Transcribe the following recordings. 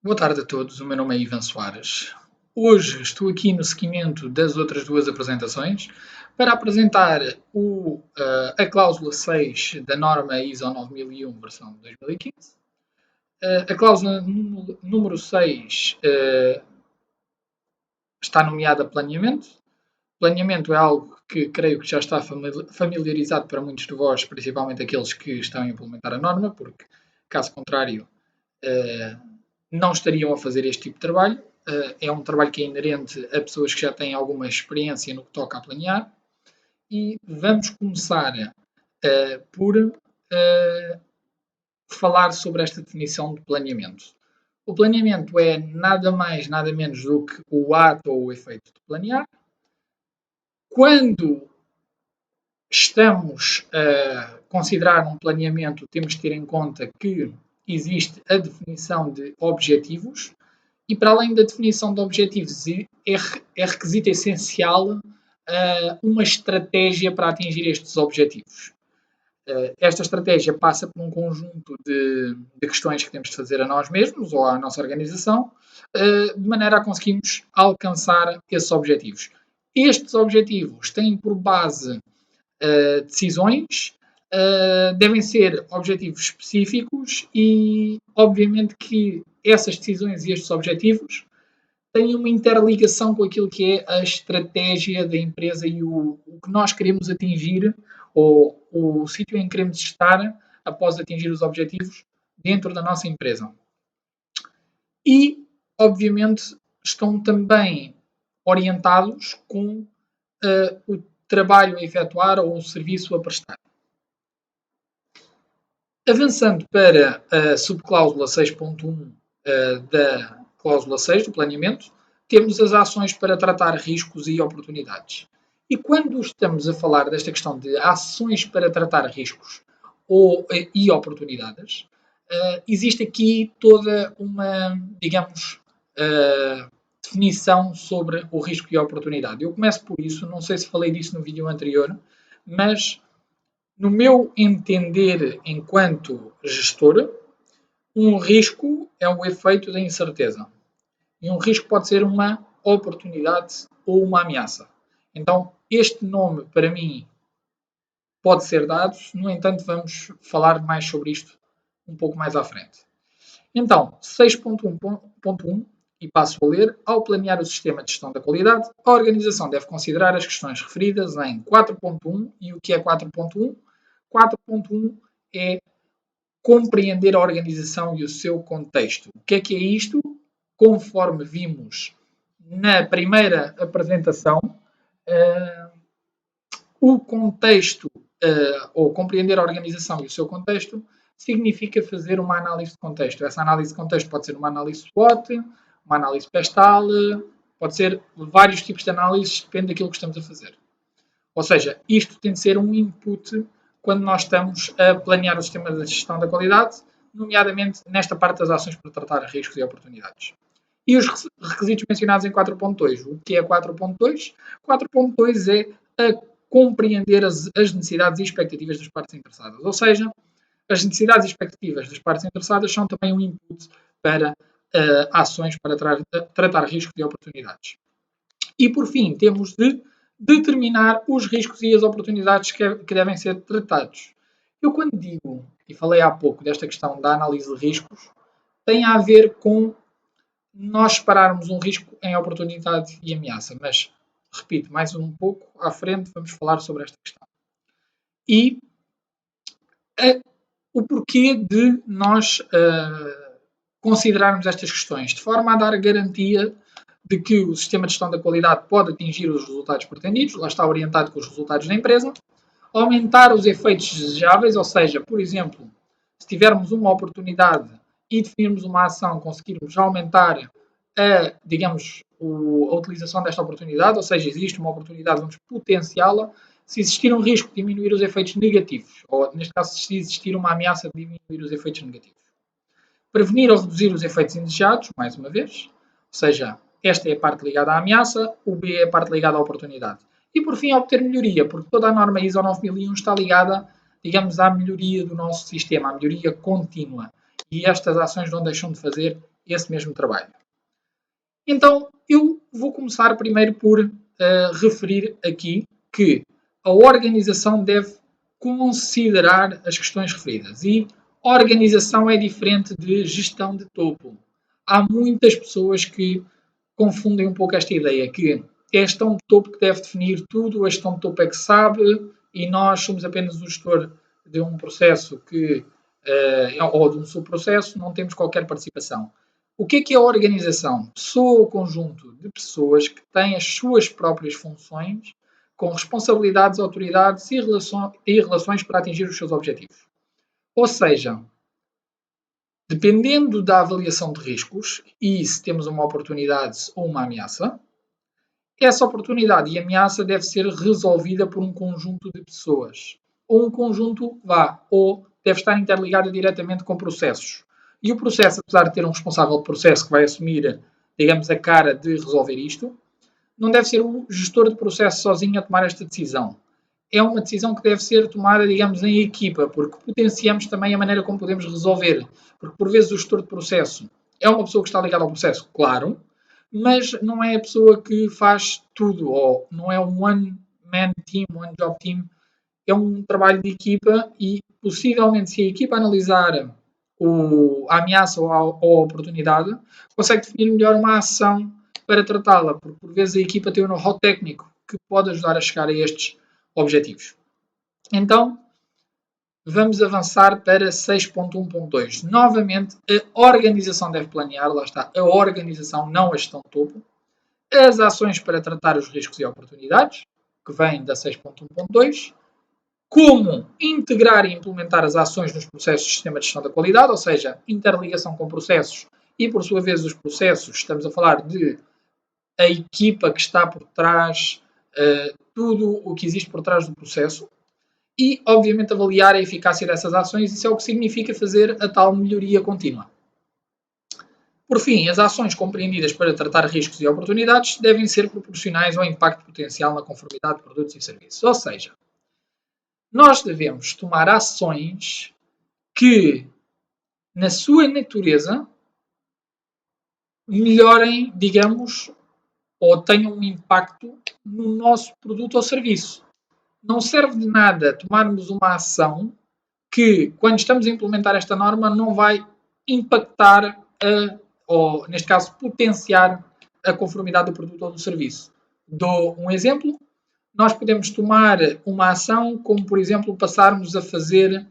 Boa tarde a todos, o meu nome é Ivan Soares. Hoje estou aqui no seguimento das outras duas apresentações para apresentar a cláusula 6 da norma ISO 9001 versão 2015. A cláusula número 6 está nomeada planeamento. Planeamento é algo que creio que já está familiarizado para muitos de vós, principalmente aqueles que estão a implementar a norma, porque caso contrário não estariam a fazer este tipo de trabalho. É um trabalho que é inerente a pessoas que já têm alguma experiência no que toca a planear. E vamos começar por falar sobre esta definição de planeamento. O planeamento é nada mais, nada menos do que o ato ou o efeito de planear. Quando estamos a considerar um planeamento, temos de ter em conta que existe a definição de objetivos e, para além da definição de objetivos, é requisito essencial uma estratégia para atingir estes objetivos. Esta estratégia passa por um conjunto de questões que temos de fazer a nós mesmos ou à nossa organização, de maneira a conseguirmos alcançar esses objetivos. Estes objetivos têm por base decisões, devem ser objetivos específicos e, obviamente, que essas decisões e estes objetivos têm uma interligação com aquilo que é a estratégia da empresa e o que nós queremos atingir ou o sítio em que queremos estar após atingir os objetivos dentro da nossa empresa. E, obviamente, estão também orientados com o trabalho a efetuar ou o serviço a prestar. Avançando para a subcláusula 6.1 da cláusula 6 do planeamento, temos as ações para tratar riscos e oportunidades. E quando estamos a falar desta questão de ações para tratar riscos e oportunidades, existe aqui toda uma, digamos, definição sobre o risco e a oportunidade. Eu começo por isso, não sei se falei disso no vídeo anterior, mas no meu entender enquanto gestor, um risco é o efeito da incerteza. E um risco pode ser uma oportunidade ou uma ameaça. Então, este nome, para mim, pode ser dado. No entanto, vamos falar mais sobre isto um pouco mais à frente. Então, 6.1.1, e passo a ler, ao planear o sistema de gestão da qualidade, a organização deve considerar as questões referidas em 4.1. E o que é 4.1? 4.1 é compreender a organização e o seu contexto. O que é isto? Conforme vimos na primeira apresentação, o contexto, ou compreender a organização e o seu contexto, significa fazer uma análise de contexto. Essa análise de contexto pode ser uma análise SWOT, uma análise pestal, pode ser vários tipos de análises, depende daquilo que estamos a fazer. Ou seja, isto tem de ser um input quando nós estamos a planear o sistema de gestão da qualidade, nomeadamente nesta parte das ações para tratar riscos e oportunidades. E os requisitos mencionados em 4.2. O que é 4.2? 4.2 é a compreender as necessidades e expectativas das partes interessadas. Ou seja, as necessidades e expectativas das partes interessadas são também um input para ações para tratar riscos e oportunidades. E, por fim, temos de determinar os riscos e as oportunidades que devem ser tratados. Eu, quando digo, e falei há pouco desta questão da análise de riscos, tem a ver com nós separarmos um risco em oportunidade e ameaça. Mas, repito, mais um pouco à frente vamos falar sobre esta questão. E o porquê de nós considerarmos estas questões, de forma a dar garantia de que o sistema de gestão da qualidade pode atingir os resultados pretendidos, lá está orientado com os resultados da empresa, aumentar os efeitos desejáveis, ou seja, por exemplo, se tivermos uma oportunidade e definirmos uma ação, conseguirmos aumentar a utilização desta oportunidade, ou seja, existe uma oportunidade, vamos potenciá-la. Se existir um risco de diminuir os efeitos negativos, ou neste caso, se existir uma ameaça de diminuir os efeitos negativos. Prevenir ou reduzir os efeitos indesejados, mais uma vez, ou seja, esta é a parte ligada à ameaça, o B é a parte ligada à oportunidade. E, por fim, obter melhoria, porque toda a norma ISO 9001 está ligada, digamos, à melhoria do nosso sistema, à melhoria contínua. e estas ações não deixam de fazer esse mesmo trabalho. Então, eu vou começar primeiro por referir aqui que a organização deve considerar as questões referidas. E organização é diferente de gestão de topo. Há muitas pessoas que confundem um pouco esta ideia, que é a gestão de topo que deve definir tudo, a gestão de topo é que sabe, e nós somos apenas o gestor de um processo ou de um subprocesso, não temos qualquer participação. O que é a organização? Pessoa ou conjunto de pessoas que têm as suas próprias funções, com responsabilidades, autoridades e relações para atingir os seus objetivos. Ou seja, dependendo da avaliação de riscos e se temos uma oportunidade ou uma ameaça, essa oportunidade e ameaça deve ser resolvida por um conjunto de pessoas. Ou um conjunto, ou deve estar interligada diretamente com processos. E o processo, apesar de ter um responsável de processo que vai assumir, digamos, a cara de resolver isto, não deve ser o gestor de processo sozinho a tomar esta decisão. É uma decisão que deve ser tomada, digamos, em equipa, porque potenciamos também a maneira como podemos resolver. Porque, por vezes, o gestor de processo é uma pessoa que está ligada ao processo, claro, mas não é a pessoa que faz tudo, ou não é um one-man team, one-job team. É um trabalho de equipa e, possivelmente, se a equipa analisar a ameaça ou a oportunidade, consegue definir melhor uma ação para tratá-la, porque por vezes a equipa tem um know-how técnico que pode ajudar a chegar a estes objetivos. Então, vamos avançar para 6.1.2. Novamente, a organização deve planear, lá está, a organização, não a gestão de topo, as ações para tratar os riscos e oportunidades, que vem da 6.1.2, como integrar e implementar as ações nos processos do sistema de gestão da qualidade, ou seja, interligação com processos e, por sua vez, os processos, estamos a falar de a equipa que está por trás, tudo o que existe por trás do processo e, obviamente, avaliar a eficácia dessas ações. Isso é o que significa fazer a tal melhoria contínua. Por fim, as ações compreendidas para tratar riscos e oportunidades devem ser proporcionais ao impacto potencial na conformidade de produtos e serviços. Ou seja, nós devemos tomar ações que, na sua natureza, melhorem, digamos, ou tenham um impacto no nosso produto ou serviço. Não serve de nada tomarmos uma ação que, quando estamos a implementar esta norma, não vai impactar, ou, neste caso, potenciar a conformidade do produto ou do serviço. Dou um exemplo. Nós podemos tomar uma ação como, por exemplo, passarmos a fazer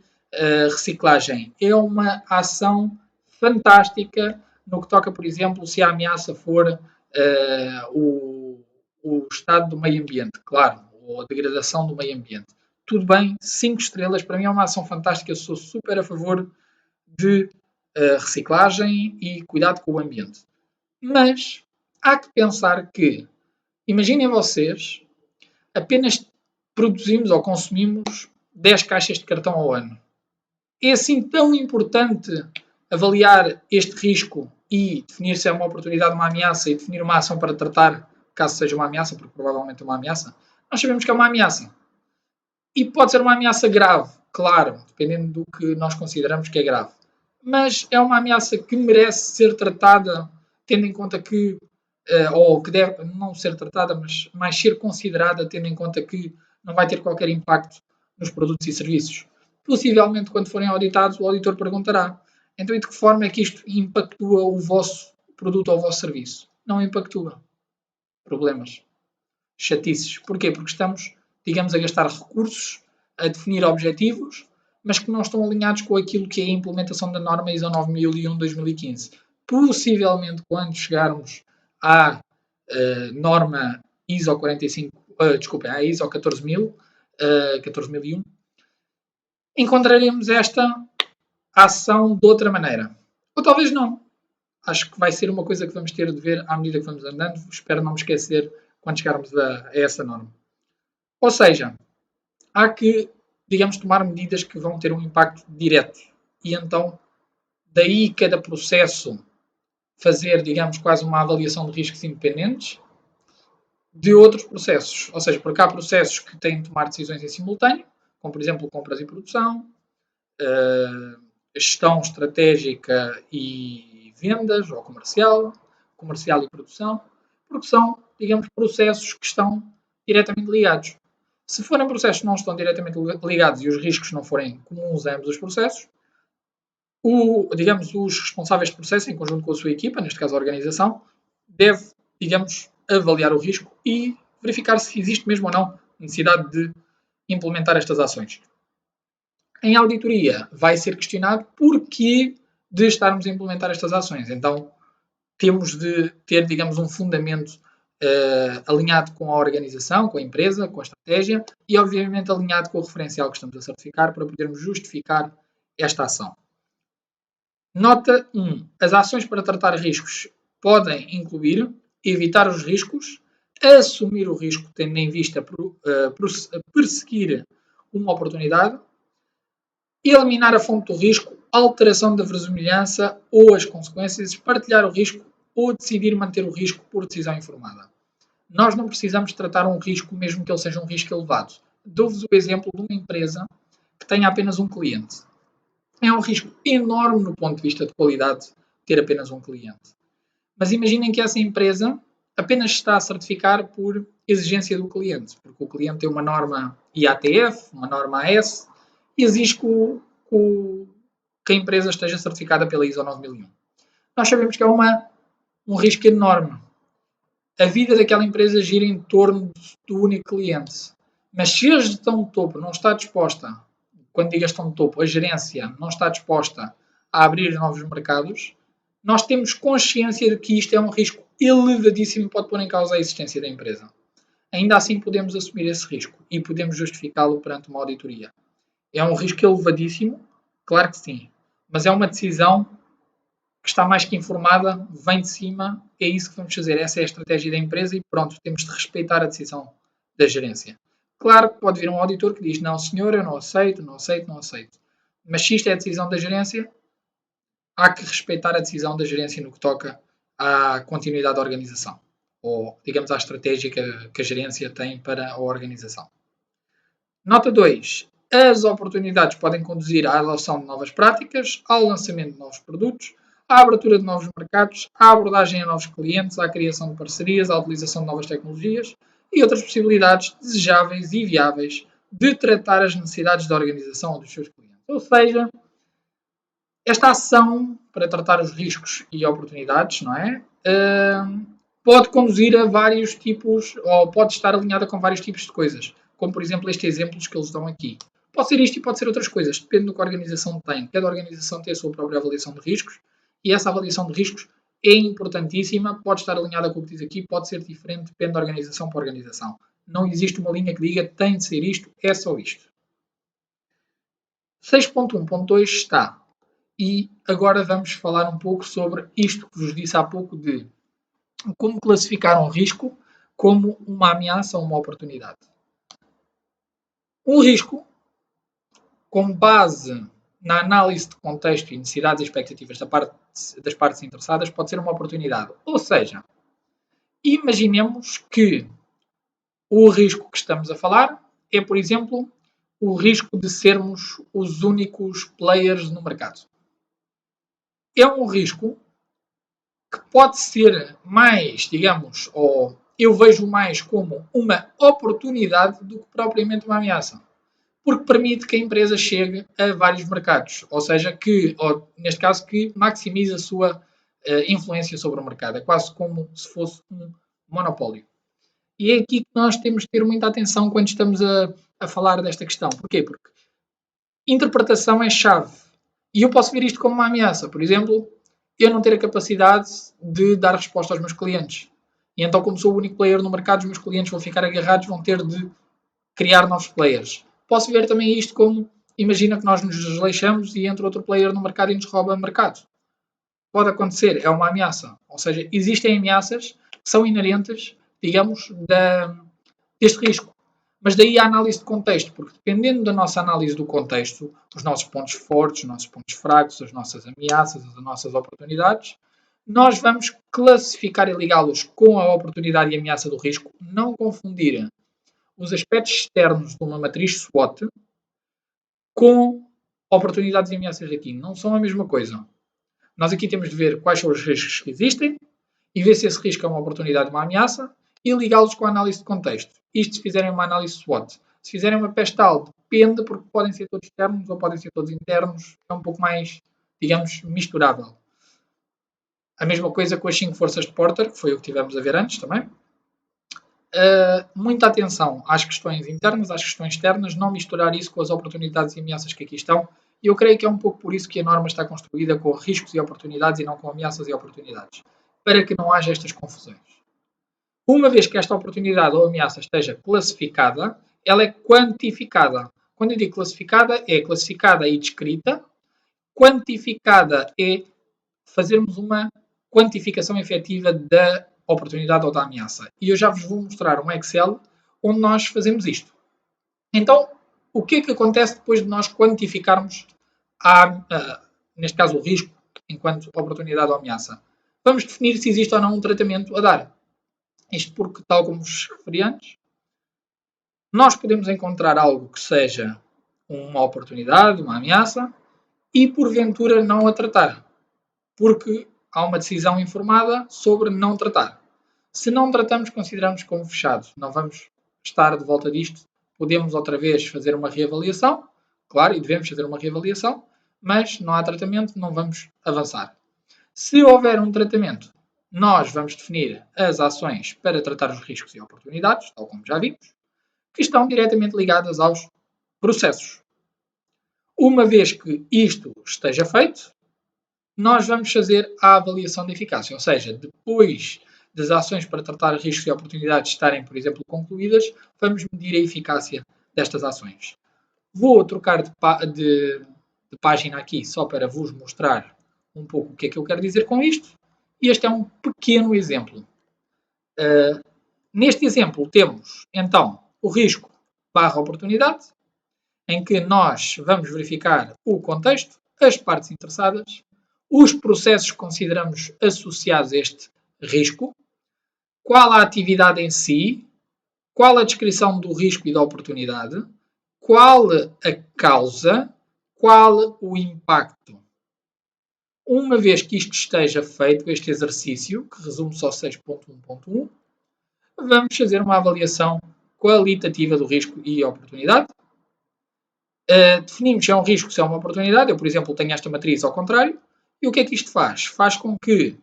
reciclagem. É uma ação fantástica no que toca, por exemplo, se a ameaça for o estado do meio ambiente, claro, ou a degradação do meio ambiente. Tudo bem, 5 estrelas, para mim é uma ação fantástica, eu sou super a favor de reciclagem e cuidado com o ambiente. Mas há que pensar que, imaginem vocês, apenas produzimos ou consumimos 10 caixas de cartão ao ano. É assim tão importante avaliar este risco e definir se é uma oportunidade ou uma ameaça e definir uma ação para tratar, caso seja uma ameaça, porque provavelmente é uma ameaça. Nós sabemos que é uma ameaça. E pode ser uma ameaça grave, claro, dependendo do que nós consideramos que é grave. Mas é uma ameaça que merece ser tratada, tendo em conta que ou que deve não ser tratada, mas mais ser considerada, tendo em conta que não vai ter qualquer impacto nos produtos e serviços. Possivelmente, quando forem auditados, o auditor perguntará: então, de que forma é que isto impactua o vosso produto ou o vosso serviço? Não impactua. Problemas. Chatices. Porquê? Porque estamos, digamos, a gastar recursos, a definir objetivos, mas que não estão alinhados com aquilo que é a implementação da norma ISO 9001-2015. Possivelmente, quando chegarmos à norma ISO 45, à ISO 14000, 14001, encontraremos esta ação de outra maneira. Ou talvez não. Acho que vai ser uma coisa que vamos ter de ver à medida que vamos andando. Espero não me esquecer quando chegarmos a essa norma. Ou seja, há que, digamos, tomar medidas que vão ter um impacto direto. E então, daí cada processo fazer, digamos, quase uma avaliação de riscos independentes de outros processos. Ou seja, porque há processos que têm de tomar decisões em simultâneo, como, por exemplo, compras e produção, gestão estratégica e vendas, ou comercial, comercial e produção, porque são, digamos, processos que estão diretamente ligados. Se forem processos que não estão diretamente ligados e os riscos não forem comuns a ambos os processos, digamos, os responsáveis de processo, em conjunto com a sua equipa, neste caso a organização, deve, digamos, avaliar o risco e verificar se existe mesmo ou não necessidade de implementar estas ações. Em auditoria, vai ser questionado porquê de estarmos a implementar estas ações. Então, temos de ter, digamos, um fundamento alinhado com a organização, com a empresa, com a estratégia e, obviamente, alinhado com o referencial que estamos a certificar para podermos justificar esta ação. Nota 1. As ações para tratar riscos podem incluir evitar os riscos, assumir o risco tendo em vista perseguir uma oportunidade, eliminar a fonte do risco, alteração da verosimilhança ou as consequências, partilhar o risco ou decidir manter o risco por decisão informada. Nós não precisamos tratar um risco mesmo que ele seja um risco elevado. Dou-vos o exemplo de uma empresa que tenha apenas um cliente. É um risco enorme no ponto de vista de qualidade ter apenas um cliente. Mas imaginem que essa empresa apenas está a certificar por exigência do cliente, porque o cliente tem uma norma IATF, uma norma AS, e exige que a empresa esteja certificada pela ISO 9001. Nós sabemos que é um risco enorme. A vida daquela empresa gira em torno do único cliente. Mas se a gestão de topo não está disposta, quando digo gestão de topo, a gerência não está disposta a abrir novos mercados, nós temos consciência de que isto é um risco elevadíssimo e pode pôr em causa a existência da empresa. Ainda assim podemos assumir esse risco e podemos justificá-lo perante uma auditoria. É um risco elevadíssimo? Claro que sim. Mas é uma decisão que está mais que informada, vem de cima, é isso que vamos fazer. Essa é a estratégia da empresa e pronto, temos de respeitar a decisão da gerência. Claro que pode vir um auditor que diz, não senhor, eu não aceito, não aceito, não aceito. Mas se isto é a decisão da gerência, há que respeitar a decisão da gerência no que toca à continuidade da organização. Ou, digamos, à estratégia que a gerência tem para a organização. Nota 2. As oportunidades podem conduzir à adoção de novas práticas, ao lançamento de novos produtos, à abertura de novos mercados, à abordagem a novos clientes, à criação de parcerias, à utilização de novas tecnologias e outras possibilidades desejáveis e viáveis de tratar as necessidades da organização ou dos seus clientes. Ou seja, esta ação para tratar os riscos e oportunidades, não é? Pode conduzir a vários tipos, ou pode estar alinhada com vários tipos de coisas, como por exemplo estes exemplos que eles dão aqui. Pode ser isto e pode ser outras coisas, depende do que a organização tem. Cada organização tem a sua própria avaliação de riscos e essa avaliação de riscos é importantíssima, pode estar alinhada com o que diz aqui, pode ser diferente, depende da organização para organização. Não existe uma linha que diga tem de ser isto, é só isto. 6.1.2 está. E agora vamos falar um pouco sobre isto que vos disse há pouco de como classificar um risco como uma ameaça ou uma oportunidade. Um risco, com base na análise de contexto e necessidades e expectativas das partes interessadas, pode ser uma oportunidade. Ou seja, imaginemos que o risco que estamos a falar é, por exemplo, o risco de sermos os únicos players no mercado. É um risco que pode ser mais, digamos, ou eu vejo mais como uma oportunidade do que propriamente uma ameaça. Porque permite que a empresa chegue a vários mercados. Ou seja, ou, neste caso, que maximize a sua influência sobre o mercado. É quase como se fosse um monopólio. E é aqui que nós temos de ter muita atenção quando estamos a falar desta questão. Porquê? Porque interpretação é chave. E eu posso ver isto como uma ameaça. Por exemplo, eu não ter a capacidade de dar resposta aos meus clientes. E então, como sou o único player no mercado, os meus clientes vão ficar agarrados, vão ter de criar novos players. Posso ver também isto como, imagina que nós nos desleixamos e entra outro player no mercado e nos rouba o mercado. Pode acontecer, é uma ameaça. Ou seja, existem ameaças que são inerentes, digamos, deste risco. Mas daí a análise de contexto, porque dependendo da nossa análise do contexto, os nossos pontos fortes, os nossos pontos fracos, as nossas ameaças, as nossas oportunidades, nós vamos classificar e ligá-los com a oportunidade e ameaça do risco, não confundir os aspectos externos de uma matriz SWOT com oportunidades e ameaças aqui não são a mesma coisa. Nós aqui temos de ver quais são os riscos que existem e ver se esse risco é uma oportunidade ou uma ameaça e ligá-los com a análise de contexto. Isto se fizerem uma análise SWOT. Se fizerem uma pestal, depende, porque podem ser todos externos ou podem ser todos internos. É um pouco mais, digamos, misturável. A mesma coisa com as 5 forças de Porter, que foi o que tivemos a ver antes também. Muita atenção às questões internas, às questões externas, não misturar isso com as oportunidades e ameaças que aqui estão. E eu creio que é um pouco por isso que a norma está construída com riscos e oportunidades e não com ameaças e oportunidades, para que não haja estas confusões. Uma vez que esta oportunidade ou ameaça esteja classificada, ela é quantificada. Quando eu digo classificada, é classificada e descrita. Quantificada é fazermos uma quantificação efetiva da oportunidade ou da ameaça. E eu já vos vou mostrar um Excel onde nós fazemos isto. Então, o que é que acontece depois de nós quantificarmos, neste caso, o risco enquanto oportunidade ou ameaça? Vamos definir se existe ou não um tratamento a dar. Isto porque, tal como vos referi antes, nós podemos encontrar algo que seja uma oportunidade, uma ameaça, e porventura não a tratar. Porque há uma decisão informada sobre não tratar. Se não tratamos, consideramos como fechado. Não vamos estar de volta disto. Podemos outra vez fazer uma reavaliação. Claro, e devemos fazer uma reavaliação. Mas não há tratamento, não vamos avançar. Se houver um tratamento, nós vamos definir as ações para tratar os riscos e oportunidades, tal como já vimos, que estão diretamente ligadas aos processos. Uma vez que isto esteja feito, nós vamos fazer a avaliação de eficácia, ou seja, depois das ações para tratar riscos e oportunidades estarem, por exemplo, concluídas, vamos medir a eficácia destas ações. Vou trocar de página aqui só para vos mostrar um pouco o que é que eu quero dizer com isto. E este é um pequeno exemplo. Neste exemplo temos, então, o risco barra oportunidade, em que nós vamos verificar o contexto, as partes interessadas, os processos que consideramos associados a este risco, qual a atividade em si, qual a descrição do risco e da oportunidade, qual a causa, qual o impacto. Uma vez que isto esteja feito, este exercício, que resume só 6.1.1, vamos fazer uma avaliação qualitativa do risco e oportunidade. Definimos se é um risco, se é uma oportunidade. Eu, por exemplo, tenho esta matriz ao contrário. E o que é que isto faz? Faz com que,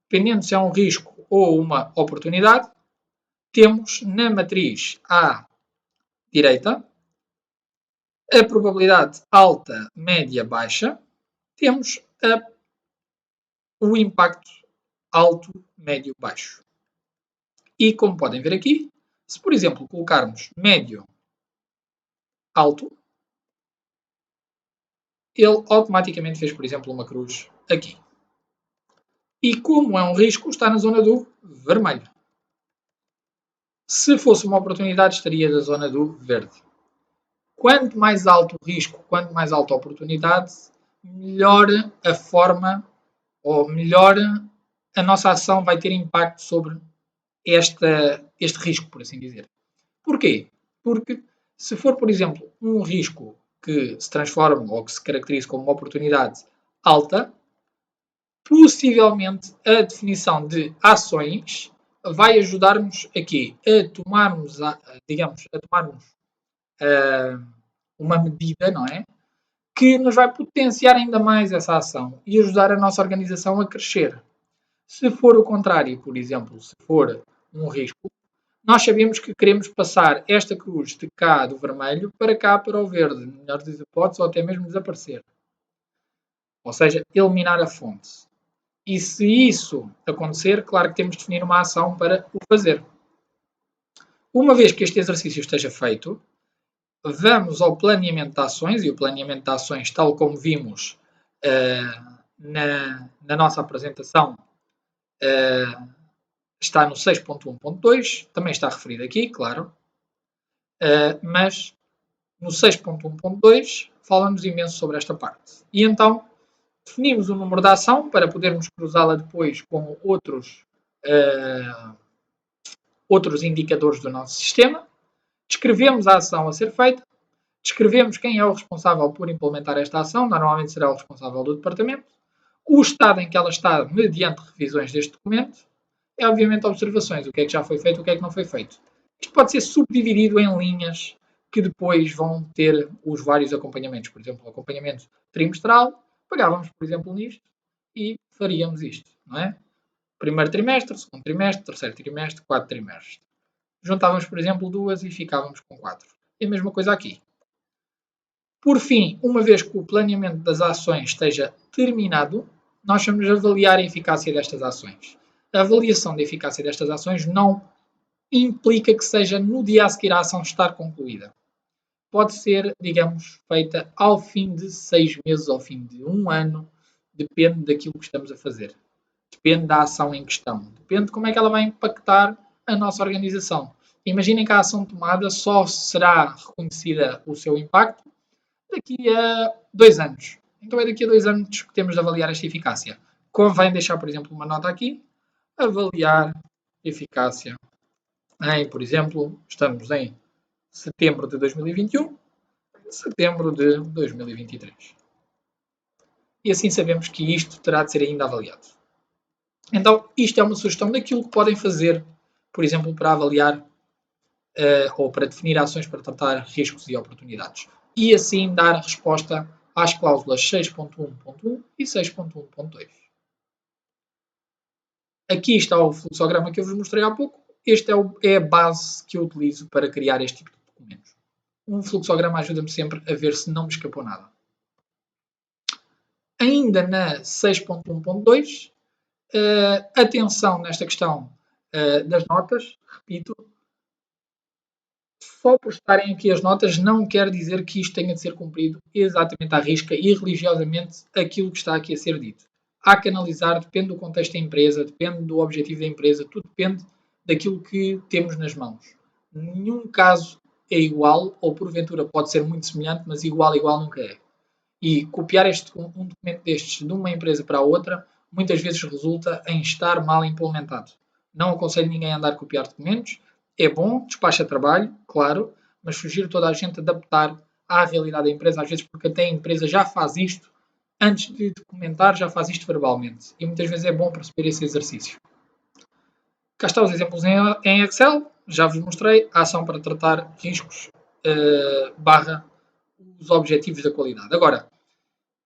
dependendo se é um risco ou uma oportunidade, temos na matriz à direita a probabilidade alta, média, baixa. Temos o impacto alto, médio, baixo. E como podem ver aqui, se por exemplo colocarmos médio, alto, ele automaticamente fez, por exemplo, uma cruz aqui. E como é um risco, está na zona do vermelho. Se fosse uma oportunidade, estaria na zona do verde. Quanto mais alto o risco, quanto mais alta a oportunidade, melhor a forma ou melhor a nossa ação vai ter impacto sobre este risco, por assim dizer. Porquê? Porque se for, por exemplo, um risco que se transforma ou que se caracteriza como uma oportunidade alta, possivelmente a definição de ações vai ajudar-nos aqui a tomarmos, uma medida, não é? Que nos vai potenciar ainda mais essa ação e ajudar a nossa organização a crescer. Se for o contrário, por exemplo, se for um risco, nós sabemos que queremos passar esta cruz de cá do vermelho para cá para o verde, melhor das hipóteses, ou até mesmo desaparecer. Ou seja, eliminar a fonte. E se isso acontecer, claro que temos de definir uma ação para o fazer. Uma vez que este exercício esteja feito, vamos ao planeamento de ações, e o planeamento de ações, tal como vimos na nossa apresentação, está no 6.1.2, também está referido aqui, claro, mas no 6.1.2 fala-nos imenso sobre esta parte. E então, definimos o número da ação para podermos cruzá-la depois com outros indicadores do nosso sistema. Descrevemos a ação a ser feita. Descrevemos quem é o responsável por implementar esta ação, normalmente será o responsável do departamento, o estado em que ela está mediante revisões deste documento, e obviamente observações, o que é que já foi feito, o que é que não foi feito. Isto pode ser subdividido em linhas que depois vão ter os vários acompanhamentos. Por exemplo, o acompanhamento trimestral, pegávamos, por exemplo, nisto e faríamos isto, não é? Primeiro trimestre, segundo trimestre, terceiro trimestre, quarto trimestre. Juntávamos, por exemplo, duas e ficávamos com 4. E a mesma coisa aqui. Por fim, uma vez que o planeamento das ações esteja terminado, nós vamos avaliar a eficácia destas ações. A avaliação da eficácia destas ações não implica que seja no dia a seguir a ação estar concluída. Pode ser, digamos, feita ao fim de 6 meses, ao fim de 1 ano, depende daquilo que estamos a fazer. Depende da ação em questão. Depende de como é que ela vai impactar a nossa organização. Imaginem que a ação tomada só será reconhecida o seu impacto daqui a 2 anos. Então é daqui a 2 anos que temos de avaliar esta eficácia. Convém deixar, por exemplo, uma nota aqui. Avaliar eficácia em, por exemplo, estamos em setembro de 2021, setembro de 2023. E assim sabemos que isto terá de ser ainda avaliado. Então, isto é uma sugestão daquilo que podem fazer, por exemplo, para avaliar ou para definir ações para tratar riscos e oportunidades. E assim dar resposta às cláusulas 6.1.1 e 6.1.2. Aqui está o fluxograma que eu vos mostrei há pouco. Este é a base que eu utilizo para criar este tipo de documentos. Um fluxograma ajuda-me sempre a ver se não me escapou nada. Ainda na 6.1.2, atenção nesta questão das notas, repito, só por estarem aqui as notas não quer dizer que isto tenha de ser cumprido exatamente à risca e religiosamente aquilo que está aqui a ser dito. Há que analisar, depende do contexto da empresa, depende do objetivo da empresa, tudo depende daquilo que temos nas mãos. Nenhum caso é igual, ou porventura pode ser muito semelhante, mas igual nunca é. E copiar um documento destes de uma empresa para a outra, muitas vezes resulta em estar mal implementado. Não aconselho ninguém a andar a copiar documentos. É bom, despacha trabalho, claro, mas fugir toda a gente adaptar à realidade da empresa, às vezes porque até a empresa já faz isto, antes de documentar, já faz isto verbalmente. E muitas vezes é bom perceber esse exercício. Cá estão os exemplos em Excel, já vos mostrei, a ação para tratar riscos barra os objetivos da qualidade. Agora,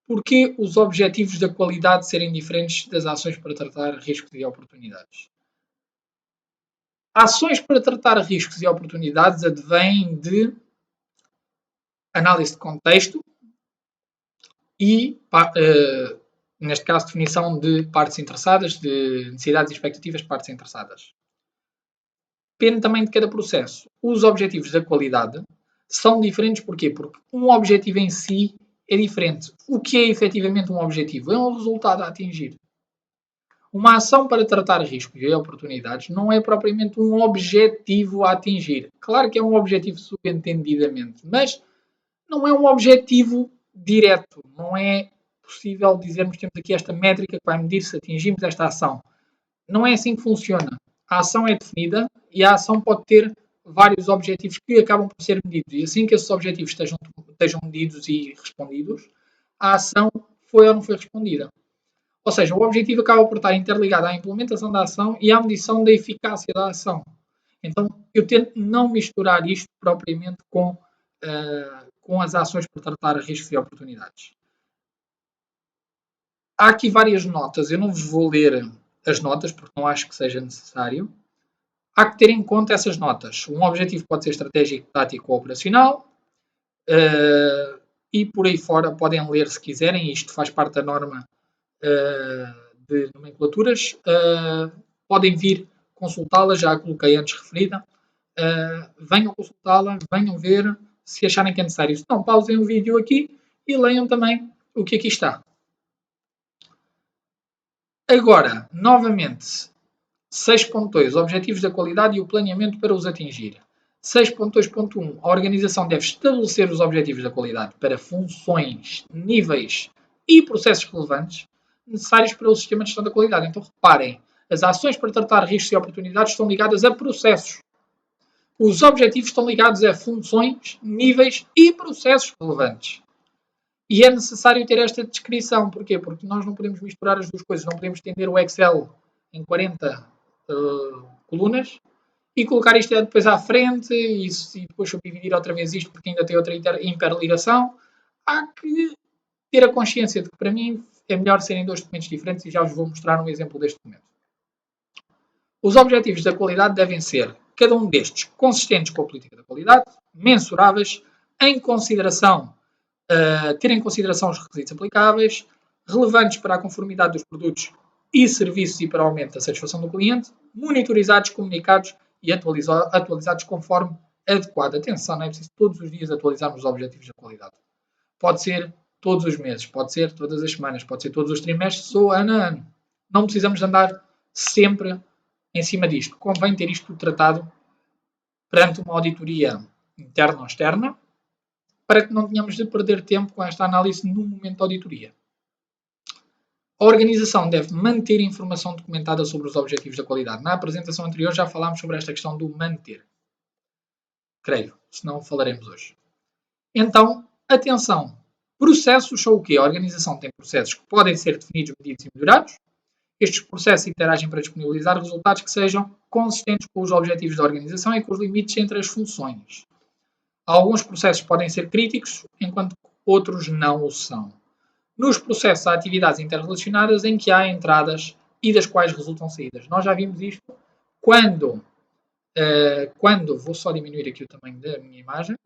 porquê os objetivos da qualidade serem diferentes das ações para tratar riscos e oportunidades? Ações para tratar riscos e oportunidades advêm de análise de contexto e, neste caso, definição de partes interessadas, de necessidades e expectativas de partes interessadas. Depende também de cada processo. Os objetivos da qualidade são diferentes porquê? Porque um objetivo em si é diferente. O que é efetivamente um objetivo? É um resultado a atingir. Uma ação para tratar riscos e oportunidades não é propriamente um objetivo a atingir. Claro que é um objetivo subentendidamente, mas não é um objetivo direto. Não é possível dizermos que temos aqui esta métrica que vai medir se atingimos esta ação. Não é assim que funciona. A ação é definida e a ação pode ter vários objetivos que acabam por ser medidos. E assim que esses objetivos estejam medidos e respondidos, a ação foi ou não foi respondida. Ou seja, o objetivo acaba por estar interligado à implementação da ação e à medição da eficácia da ação. Então, eu tento não misturar isto propriamente com as ações para tratar riscos e oportunidades. Há aqui várias notas. Eu não vos vou ler as notas porque não acho que seja necessário. Há que ter em conta essas notas. Um objetivo pode ser estratégico, tático ou operacional. E por aí fora podem ler se quiserem. Isto faz parte da norma de nomenclaturas, podem vir consultá-la, já a coloquei antes referida. Venham consultá-la, venham ver se acharem que é necessário. Se não, pausem o vídeo aqui e leiam também o que aqui está. Agora, novamente, 6.2, objetivos da qualidade e o planeamento para os atingir. 6.2.1, a organização deve estabelecer os objetivos da qualidade para funções, níveis e processos relevantes necessários para o sistema de gestão da qualidade. Então, reparem, as ações para tratar riscos e oportunidades estão ligadas a processos. Os objetivos estão ligados a funções, níveis e processos relevantes. E é necessário ter esta descrição. Porquê? Porque nós não podemos misturar as duas coisas. Não podemos estender o Excel em 40 colunas e colocar isto depois à frente e depois subdividir outra vez isto porque ainda tem outra interligação. Há que ter a consciência de que, para mim, é melhor serem dois documentos diferentes e já vos vou mostrar um exemplo deste documento. Os objetivos da qualidade devem ser, cada um destes, consistentes com a política da qualidade, mensuráveis, ter em consideração os requisitos aplicáveis, relevantes para a conformidade dos produtos e serviços e para o aumento da satisfação do cliente, monitorizados, comunicados e atualizados conforme adequado. Atenção, não é preciso todos os dias atualizarmos os objetivos da qualidade. Pode ser todos os meses, pode ser todas as semanas, pode ser todos os trimestres ou ano a ano. Não precisamos de andar sempre em cima disto. Convém ter isto tratado perante uma auditoria interna ou externa, para que não tenhamos de perder tempo com esta análise no momento da auditoria. A organização deve manter informação documentada sobre os objetivos da qualidade. Na apresentação anterior já falámos sobre esta questão do manter. Creio, senão falaremos hoje. Então, atenção. Processos são o quê? A organização tem processos que podem ser definidos, medidos e melhorados. Estes processos interagem para disponibilizar resultados que sejam consistentes com os objetivos da organização e com os limites entre as funções. Alguns processos podem ser críticos, enquanto outros não o são. Nos processos há atividades interrelacionadas em que há entradas e das quais resultam saídas. Nós já vimos isto quando vou só diminuir aqui o tamanho da minha imagem,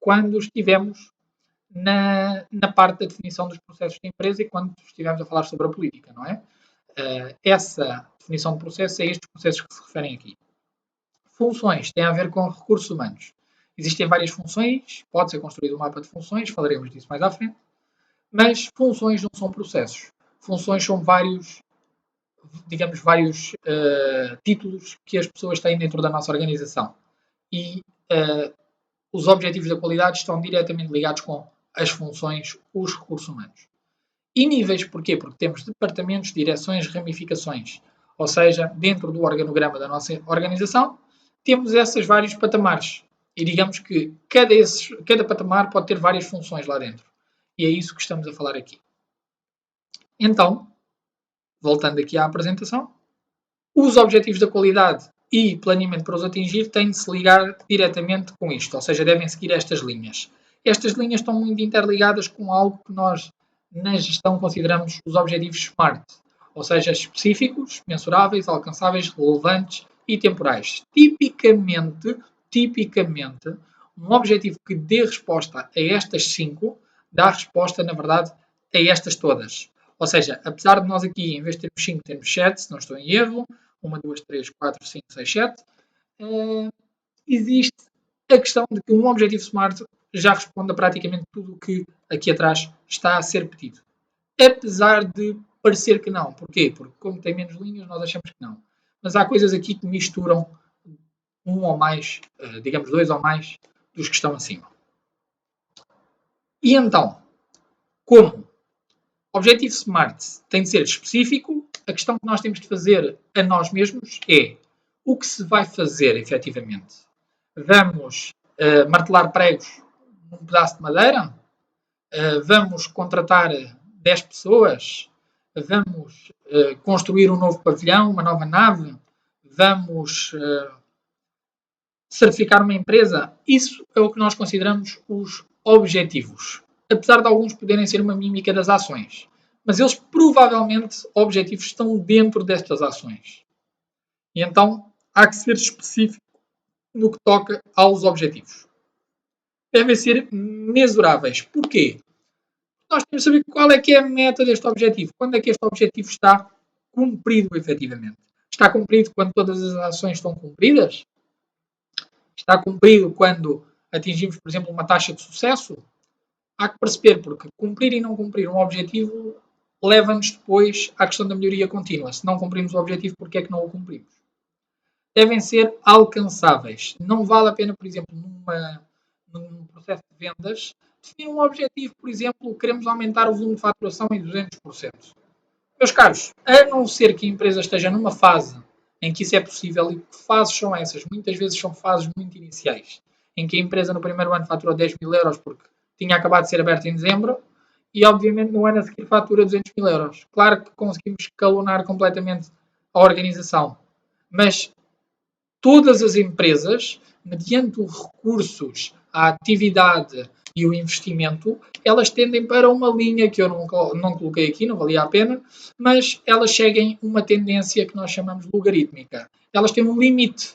quando estivemos na parte da definição dos processos de empresa e quando estivemos a falar sobre a política, não é? Essa definição de processos é estes processos que se referem aqui. Funções têm a ver com recursos humanos. Existem várias funções, pode ser construído um mapa de funções, falaremos disso mais à frente, mas funções não são processos. Funções são vários títulos que as pessoas têm dentro da nossa organização. E os objetivos da qualidade estão diretamente ligados com as funções, os recursos humanos. E níveis, porquê? Porque temos departamentos, direções, ramificações. Ou seja, dentro do organograma da nossa organização, temos esses vários patamares. E digamos que cada patamar pode ter várias funções lá dentro. E é isso que estamos a falar aqui. Então, voltando aqui à apresentação, os objetivos da qualidade e planeamento para os atingir têm de se ligar diretamente com isto, ou seja, devem seguir estas linhas. Estas linhas estão muito interligadas com algo que nós, na gestão, consideramos os objetivos SMART, ou seja, específicos, mensuráveis, alcançáveis, relevantes e temporais. Tipicamente, um objetivo que dê resposta a estas 5, dá resposta, na verdade, a estas todas. Ou seja, apesar de nós aqui, em vez de termos 5, termos 7, se não estou em erro, 1, 2, 3, 4, 5, 6, 7, existe a questão de que um objetivo SMART já responde a praticamente tudo o que aqui atrás está a ser pedido. Apesar de parecer que não. Porquê? Porque como tem menos linhas, nós achamos que não. Mas há coisas aqui que misturam um ou mais, digamos 2 ou mais, dos que estão acima. E então, como o objetivo SMART tem de ser específico, a questão que nós temos de fazer a nós mesmos é o que se vai fazer efetivamente. Vamos martelar pregos num pedaço de madeira? Vamos contratar 10 pessoas? Vamos construir um novo pavilhão, uma nova nave? Vamos certificar uma empresa? Isso é o que nós consideramos os objetivos. Apesar de alguns poderem ser uma mímica das ações. Mas eles, provavelmente, objetivos estão dentro destas ações. E então, há que ser específico no que toca aos objetivos. Devem ser mensuráveis. Porquê? Nós temos de saber qual é que é a meta deste objetivo. Quando é que este objetivo está cumprido, efetivamente? Está cumprido quando todas as ações estão cumpridas? Está cumprido quando atingimos, por exemplo, uma taxa de sucesso? Há que perceber, porque cumprir e não cumprir um objetivo leva-nos depois à questão da melhoria contínua. Se não cumprimos o objetivo, porquê é que não o cumprimos? Devem ser alcançáveis. Não vale a pena, por exemplo, num processo de vendas, definir um objetivo, por exemplo, queremos aumentar o volume de faturação em 200%. Meus caros, a não ser que a empresa esteja numa fase em que isso é possível e que fases são essas? Muitas vezes são fases muito iniciais, em que a empresa no primeiro ano faturou 10 mil euros porque tinha acabado de ser aberta em dezembro e, obviamente, no ano a seguir fatura 200 mil euros. Claro que conseguimos escalonar completamente a organização, mas todas as empresas, mediante os recursos, a atividade e o investimento, elas tendem para uma linha que eu não coloquei aqui, não valia a pena, mas elas seguem uma tendência que nós chamamos logarítmica. Elas têm um limite.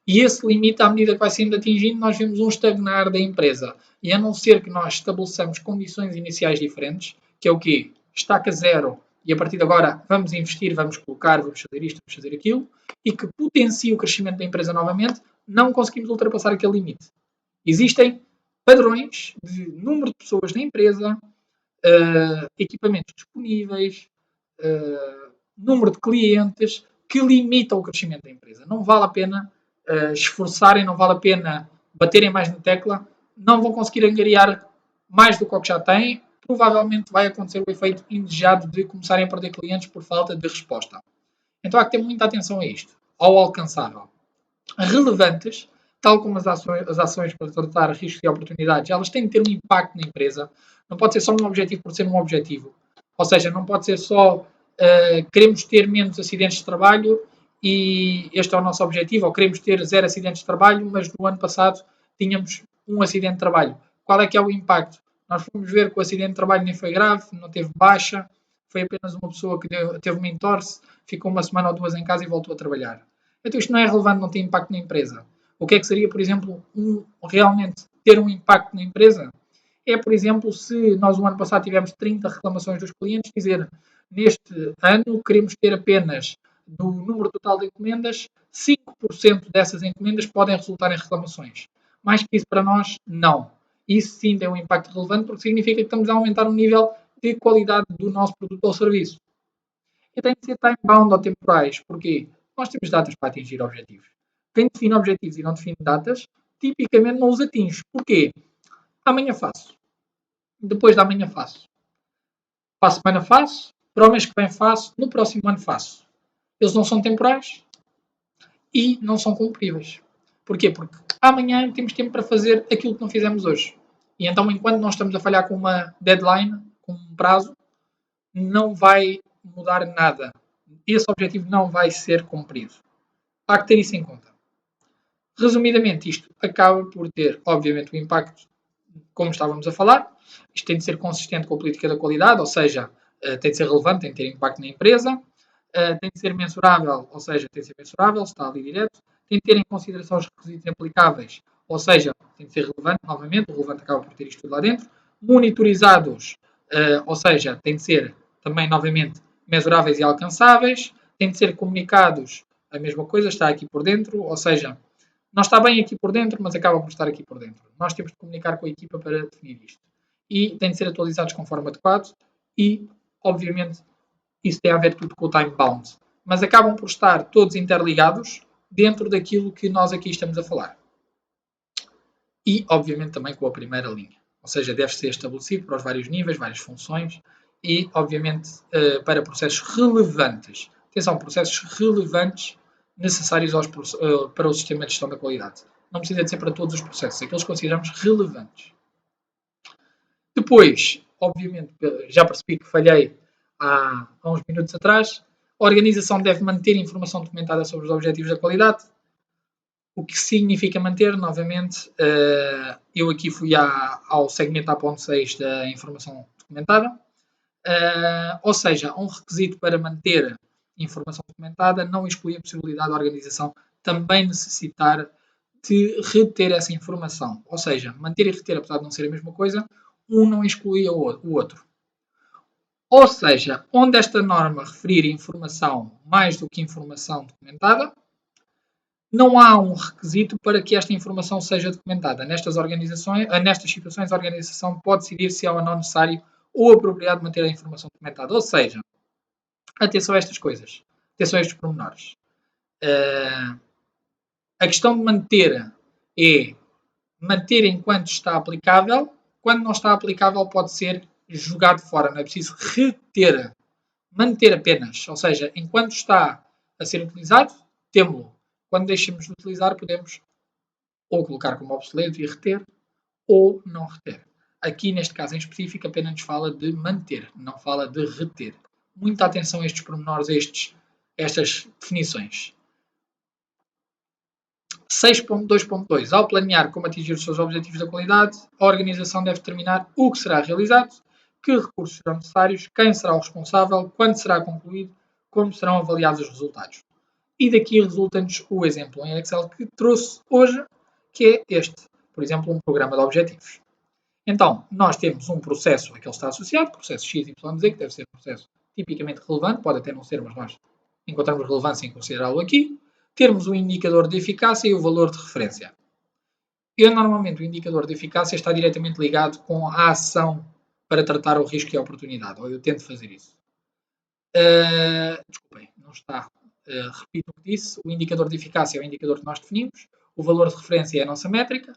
E esse limite, à medida que vai sendo atingido, nós vemos um estagnar da empresa. E a não ser que nós estabeleçamos condições iniciais diferentes, que é o quê? Estaca zero, e a partir de agora vamos investir, vamos colocar, vamos fazer isto, vamos fazer aquilo, e que potencie o crescimento da empresa novamente, não conseguimos ultrapassar aquele limite. Existem padrões de número de pessoas na empresa, equipamentos disponíveis, número de clientes, que limitam o crescimento da empresa. Não vale a pena esforçarem, não vale a pena baterem mais na tecla, não vão conseguir angariar mais do que o que já têm, provavelmente vai acontecer o efeito indesejado de começarem a perder clientes por falta de resposta. Então há que ter muita atenção a isto, ao alcançável. Relevantes, tal como as ações para tratar riscos e oportunidades, elas têm de ter um impacto na empresa. Não pode ser só um objetivo por ser um objetivo. Ou seja, não pode ser só queremos ter menos acidentes de trabalho e este é o nosso objetivo, ou queremos ter 0 acidentes de trabalho, mas no ano passado tínhamos um acidente de trabalho. Qual é que é o impacto? Nós fomos ver que o acidente de trabalho nem foi grave, não teve baixa, foi apenas uma pessoa que teve uma entorse, ficou uma semana ou duas em casa e voltou a trabalhar. Então isto não é relevante, não tem impacto na empresa. O que é que seria, por exemplo, realmente ter um impacto na empresa? É, por exemplo, se nós o ano passado tivemos 30 reclamações dos clientes, dizer neste ano queremos ter apenas do número total de encomendas, 5% dessas encomendas podem resultar em reclamações. Mais que isso para nós, não. Isso sim tem um impacto relevante porque significa que estamos a aumentar o nível de qualidade do nosso produto ou serviço. E tem que ser time-bound ou temporais. Porquê? Nós temos datas para atingir objetivos. Quem define objetivos e não define datas, tipicamente não os atinge. Porquê? Amanhã faço. Depois da amanhã faço. Para a semana faço. Para o mês que vem faço. No próximo ano faço. Eles não são temporais e não são cumpríveis. Porquê? Porque amanhã temos tempo para fazer aquilo que não fizemos hoje. E então, enquanto nós estamos a falhar com uma deadline, com um prazo, não vai mudar nada. Esse objetivo não vai ser cumprido. Há que ter isso em conta. Resumidamente, isto acaba por ter, obviamente, o impacto, como estávamos a falar. Isto tem de ser consistente com a política da qualidade, ou seja, tem de ser relevante, tem de ter impacto na empresa. Tem de ser mensurável, ou seja, tem de ser mensurável, está ali direto. Tem de ter em consideração os requisitos aplicáveis, ou seja, tem de ser relevante, novamente, o relevante acaba por ter isto tudo lá dentro. Monitorizados, ou seja, tem de ser também, novamente, mensuráveis e alcançáveis. Tem de ser comunicados, a mesma coisa, está aqui por dentro, ou seja, não está bem aqui por dentro, mas acaba por estar aqui por dentro. Nós temos de comunicar com a equipa para definir isto. E tem de ser atualizados conforme adequado e, obviamente, isso tem a ver tudo com o time bound. Mas acabam por estar todos interligados dentro daquilo que nós aqui estamos a falar. E, obviamente, também com a primeira linha. Ou seja, deve ser estabelecido para os vários níveis, várias funções e, obviamente, para processos relevantes. Atenção, processos relevantes necessários para o sistema de gestão da qualidade. Não precisa de ser para todos os processos, aqueles que consideramos relevantes. Depois, obviamente, já percebi que falhei há uns minutos atrás, a organização deve manter informação documentada sobre os objetivos da qualidade. O que significa manter, novamente, eu aqui fui ao segmento A.6 da informação documentada, ou seja, um requisito para manter informação documentada não exclui a possibilidade da organização também necessitar de reter essa informação. Ou seja, manter e reter, apesar de não ser a mesma coisa, um não exclui o outro. Ou seja, onde esta norma referir informação mais do que informação documentada, não há um requisito para que esta informação seja documentada. Nestas situações, a organização pode decidir se é ou não necessário ou apropriado manter a informação documentada. Ou seja, atenção a estas coisas. Atenção a estes pormenores. A questão de manter é manter enquanto está aplicável. Quando não está aplicável, pode ser jogado fora. Não é preciso reter. Manter apenas. Ou seja, enquanto está a ser utilizado, temo-lo. Quando deixamos de utilizar, podemos ou colocar como obsoleto e reter, ou não reter. Aqui, neste caso em específico, apenas nos fala de manter, não fala de reter. Muita atenção a estes pormenores, estas definições. 6.2.2. Ao planear como atingir os seus objetivos da qualidade, a organização deve determinar o que será realizado, que recursos serão necessários, quem será o responsável, quando será concluído, como serão avaliados os resultados. E daqui resulta-nos o exemplo em Excel que trouxe hoje, que é este. Por exemplo, um programa de objetivos. Então, nós temos um processo a que ele está associado, processo X, Y, Z, que deve ser um processo tipicamente relevante, pode até não ser, mas nós encontramos relevância em considerá-lo aqui. Termos um indicador de eficácia e o valor de referência. Normalmente, o indicador de eficácia está diretamente ligado com a ação para tratar o risco e a oportunidade, ou eu tento fazer isso. Desculpem, não está. Repito o que disse, o indicador de eficácia é o indicador que nós definimos, o valor de referência é a nossa métrica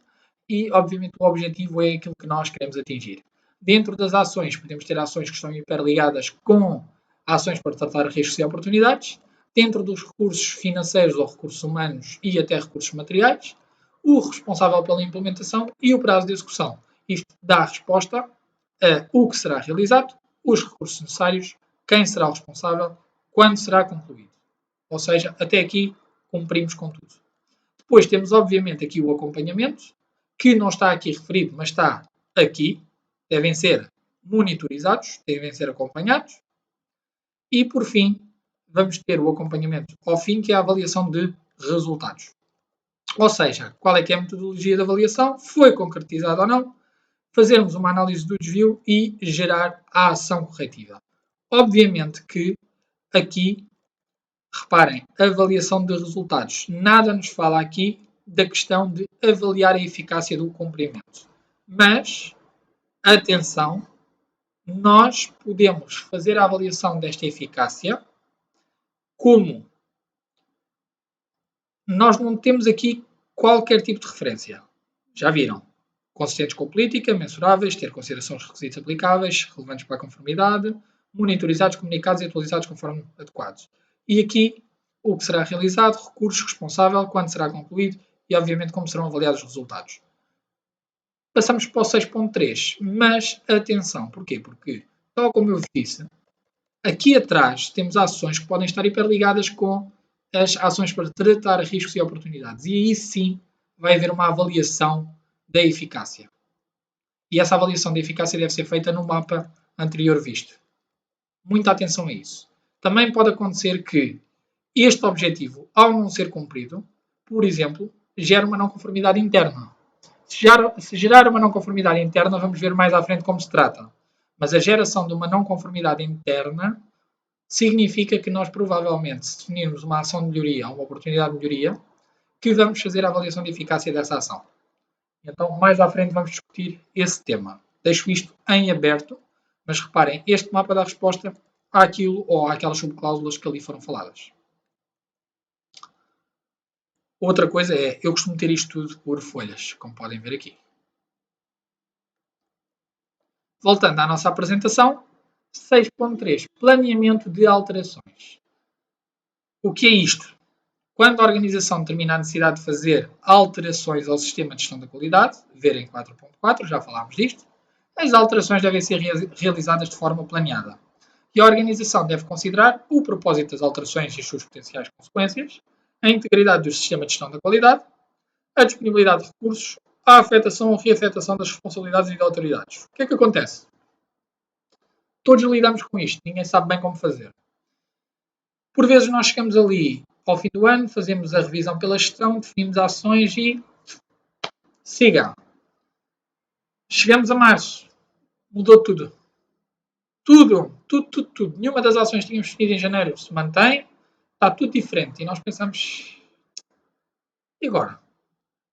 e, obviamente, o objetivo é aquilo que nós queremos atingir. Dentro das ações, podemos ter ações que estão hiperligadas com ações para tratar riscos e oportunidades. Dentro dos recursos financeiros ou recursos humanos e até recursos materiais, o responsável pela implementação e o prazo de execução. Isto dá resposta a o que será realizado, os recursos necessários, quem será o responsável, quando será concluído. Ou seja, até aqui cumprimos com tudo. Depois temos, obviamente, aqui o acompanhamento, que não está aqui referido, mas está aqui. Devem ser monitorizados, devem ser acompanhados. E, por fim, vamos ter o acompanhamento ao fim, que é a avaliação de resultados. Ou seja, qual é que é a metodologia de avaliação? Foi concretizado ou não? Fazermos uma análise do desvio e gerar a ação corretiva. Obviamente que aqui, reparem, avaliação de resultados. Nada nos fala aqui da questão de avaliar a eficácia do cumprimento. Mas, atenção, nós podemos fazer a avaliação desta eficácia como nós não temos aqui qualquer tipo de referência. Já viram? Consistentes com a política, mensuráveis, ter consideração dos requisitos aplicáveis, relevantes para a conformidade, monitorizados, comunicados e atualizados conforme adequados. E aqui, o que será realizado, recursos, responsável, quando será concluído e, obviamente, como serão avaliados os resultados. Passamos para o 6.3, mas atenção, porquê? Porque, tal como eu disse, aqui atrás temos ações que podem estar hiperligadas com as ações para tratar riscos e oportunidades. E aí sim vai haver uma avaliação da eficácia. E essa avaliação da eficácia deve ser feita no mapa anterior visto. Muita atenção a isso. Também pode acontecer que este objetivo, ao não ser cumprido, por exemplo, gera uma não conformidade interna. Se gerar uma não conformidade interna, vamos ver mais à frente como se trata. Mas a geração de uma não conformidade interna significa que nós provavelmente, se definirmos uma ação de melhoria ou uma oportunidade de melhoria, que vamos fazer a avaliação de eficácia dessa ação. Então, mais à frente vamos discutir esse tema. Deixo isto em aberto, mas reparem, este mapa dá resposta àquilo ou àquelas subcláusulas que ali foram faladas. Outra coisa é, eu costumo ter isto tudo por folhas, como podem ver aqui. Voltando à nossa apresentação, 6.3. Planeamento de alterações. O que é isto? Quando a organização determina a necessidade de fazer alterações ao sistema de gestão da qualidade, verem 4.4, já falámos disto, as alterações devem ser realizadas de forma planeada. E a organização deve considerar o propósito das alterações e as suas potenciais consequências, a integridade do sistema de gestão da qualidade, a disponibilidade de recursos, a afetação ou reafetação das responsabilidades e de autoridades. O que é que acontece? Todos lidamos com isto, ninguém sabe bem como fazer. Por vezes nós chegamos ali ao fim do ano, fazemos a revisão pela gestão, definimos ações e siga. Chegamos a março, mudou tudo. Tudo. Nenhuma das ações que tínhamos definido em janeiro se mantém, está tudo diferente. E nós pensamos, e agora?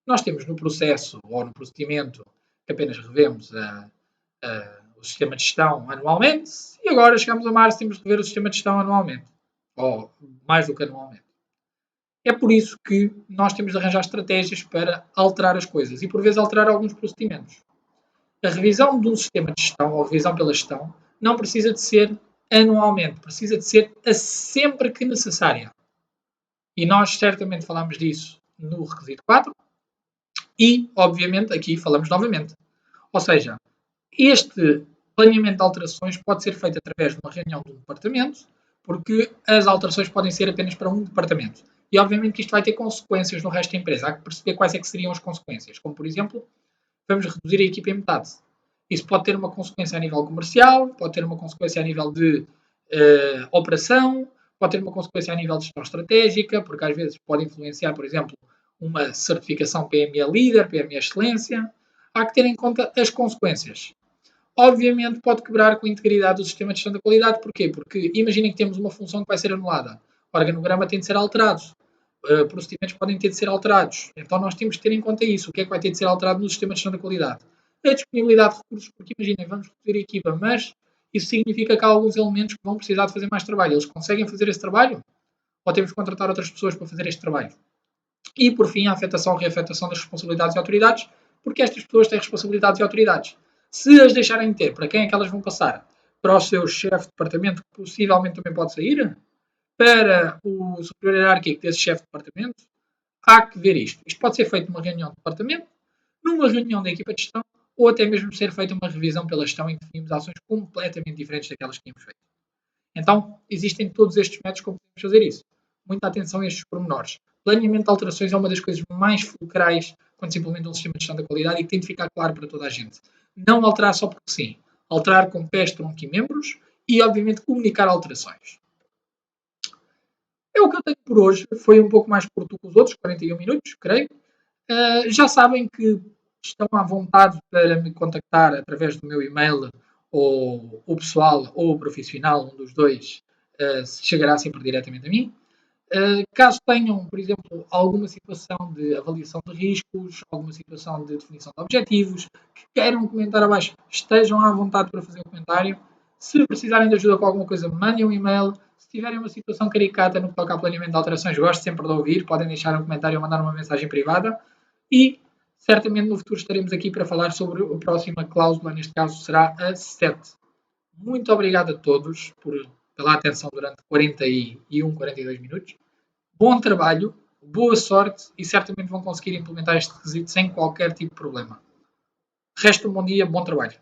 Nós temos no processo ou no procedimento que apenas revemos o sistema de gestão anualmente e agora chegamos a março e temos de rever o sistema de gestão anualmente. Ou mais do que anualmente. É por isso que nós temos de arranjar estratégias para alterar as coisas e por vezes alterar alguns procedimentos. A revisão de um sistema de gestão ou revisão pela gestão não precisa de ser anualmente, precisa de ser sempre que necessária. E nós certamente falámos disso no requisito 4 e, obviamente, aqui falamos novamente. Ou seja, este planeamento de alterações pode ser feito através de uma reunião de um departamento, porque as alterações podem ser apenas para um departamento. E obviamente que isto vai ter consequências no resto da empresa. Há que perceber quais é que seriam as consequências. Como, por exemplo, vamos reduzir a equipa em metade. Isso pode ter uma consequência a nível comercial, pode ter uma consequência a nível de operação, pode ter uma consequência a nível de gestão estratégica, porque às vezes pode influenciar, por exemplo, uma certificação PME Líder, PME Excelência. Há que ter em conta as consequências. Obviamente pode quebrar com a integridade do sistema de gestão da qualidade. Porquê? Porque imaginem que temos uma função que vai ser anulada. O organograma tem de ser alterado. Procedimentos podem ter de ser alterados. Então nós temos de ter em conta isso. O que é que vai ter de ser alterado no sistema de gestão da qualidade? A disponibilidade de recursos, porque imaginem, vamos reduzir a equipa, mas isso significa que há alguns elementos que vão precisar de fazer mais trabalho. Eles conseguem fazer esse trabalho? Ou temos que contratar outras pessoas para fazer este trabalho? E, por fim, a afetação ou reafetação das responsabilidades e autoridades, porque estas pessoas têm responsabilidades e autoridades. Se as deixarem de ter, para quem é que elas vão passar? Para o seu chefe de departamento, que possivelmente também pode sair? Para o superior hierárquico desse chefe de departamento? Há que ver isto. Isto pode ser feito numa reunião de departamento, numa reunião da equipa de gestão, ou até mesmo ser feita uma revisão pela gestão em que definimos ações completamente diferentes daquelas que tínhamos feito. Então, existem todos estes métodos como podemos fazer isso. Muita atenção a estes pormenores. Planeamento de alterações é uma das coisas mais fulcrais quando se implementa um sistema de gestão da qualidade e que tem de ficar claro para toda a gente. Não alterar só porque sim. Alterar com pés, tronco e membros e, obviamente, comunicar alterações. É o que eu tenho por hoje. Foi um pouco mais curto que os outros, 41 minutos, creio. Já sabem que estão à vontade para me contactar através do meu e-mail, ou o pessoal ou o profissional, um dos dois, chegará sempre diretamente a mim. Caso tenham, por exemplo, alguma situação de avaliação de riscos, alguma situação de definição de objetivos, que queiram comentar abaixo, estejam à vontade para fazer um comentário. Se precisarem de ajuda com alguma coisa, mandem um e-mail. Se tiverem uma situação caricata no que toca ao planeamento de alterações, gosto sempre de ouvir. Podem deixar um comentário ou mandar uma mensagem privada. E certamente no futuro estaremos aqui para falar sobre a próxima cláusula, neste caso será a 7. Muito obrigado a todos pela atenção durante 41, 42 minutos. Bom trabalho, boa sorte e certamente vão conseguir implementar este requisito sem qualquer tipo de problema. Resta um bom dia, bom trabalho.